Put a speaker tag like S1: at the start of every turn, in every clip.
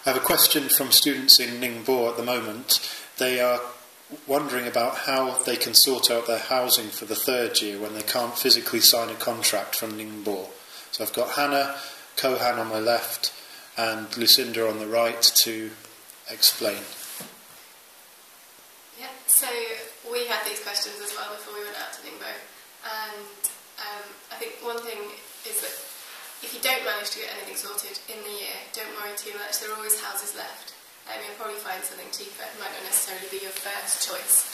S1: I have a question from students in Ningbo at the moment. They are wondering about how they can sort out their housing for the third year when they can't physically sign a contract from Ningbo. So I've got Hannah Cohan on my left and Lucinda on the right to explain.
S2: Yeah, so we had these questions as well before we went out to Ningbo, and I think one thing is that if you don't manage to get anything sorted in the year, don't worry too much, there are always houses left. You'll probably find something cheaper. It might not necessarily be your first choice,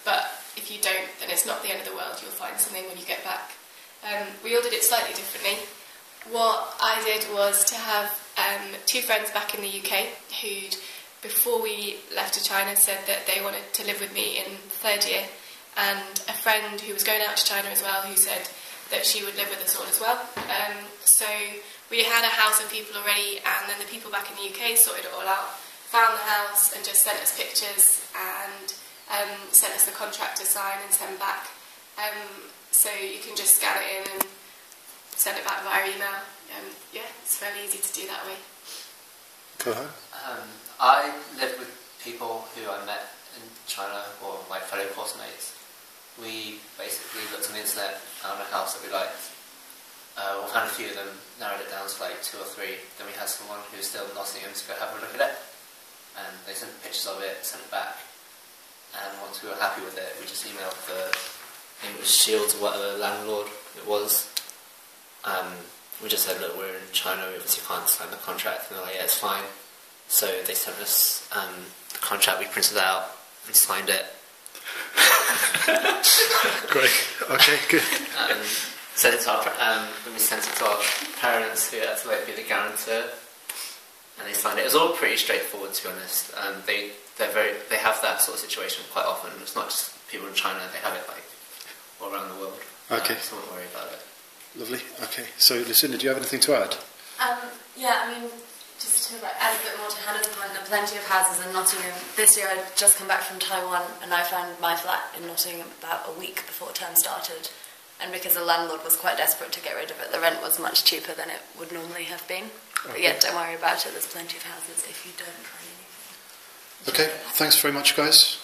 S2: but if you don't, then it's not the end of the world. You'll find something when you get back. We all did it slightly differently. What I did was to have two friends back in the UK who'd, before we left to China, said that they wanted to live with me in third year, and a friend who was going out to China as well who said that she would live with us all as well. So we had a house of people already, and then the people back in the UK sorted it all out, found the house and just sent us pictures and sent us the contract to sign and send back. So you can just scan it in and send it back via email. Yeah, it's fairly easy to do that way.
S1: Cohan?
S3: I lived with people who I met in China, or my fellow course mates. We basically looked on the internet, found a house that we liked. We found a few of them, narrowed it down to like 2 or 3. Then we had someone who was still in Nottingham to go have a look at it. And they sent pictures of it, sent it back. And once we were happy with it, we just emailed the English Shields or whatever landlord it was. We just said, look, we're in China, we obviously can't sign the contract. And they're like, yeah, it's fine. So they sent us the contract, we printed it out and signed it.
S1: Great, okay, good.
S3: Sent it to our, when we sent it to our parents, who had to like be the guarantor, and they signed it. It was all pretty straightforward, to be honest. They have that sort of situation quite often. It's not just people in China; they have it like all around the world.
S1: Okay,
S3: so don't worry about it.
S1: Lovely. Okay, so Lucinda, do you have anything to add?
S4: Yeah, I mean, just to add a bit more to Hannah's point, there are plenty of houses in Nottingham. This year I'd just come back from Taiwan and I found my flat in Nottingham about a week before term started. And because the landlord was quite desperate to get rid of it, the rent was much cheaper than it would normally have been. But yeah, don't worry about it, there's plenty of houses if you don't find anything.
S1: Okay, thanks very much, guys.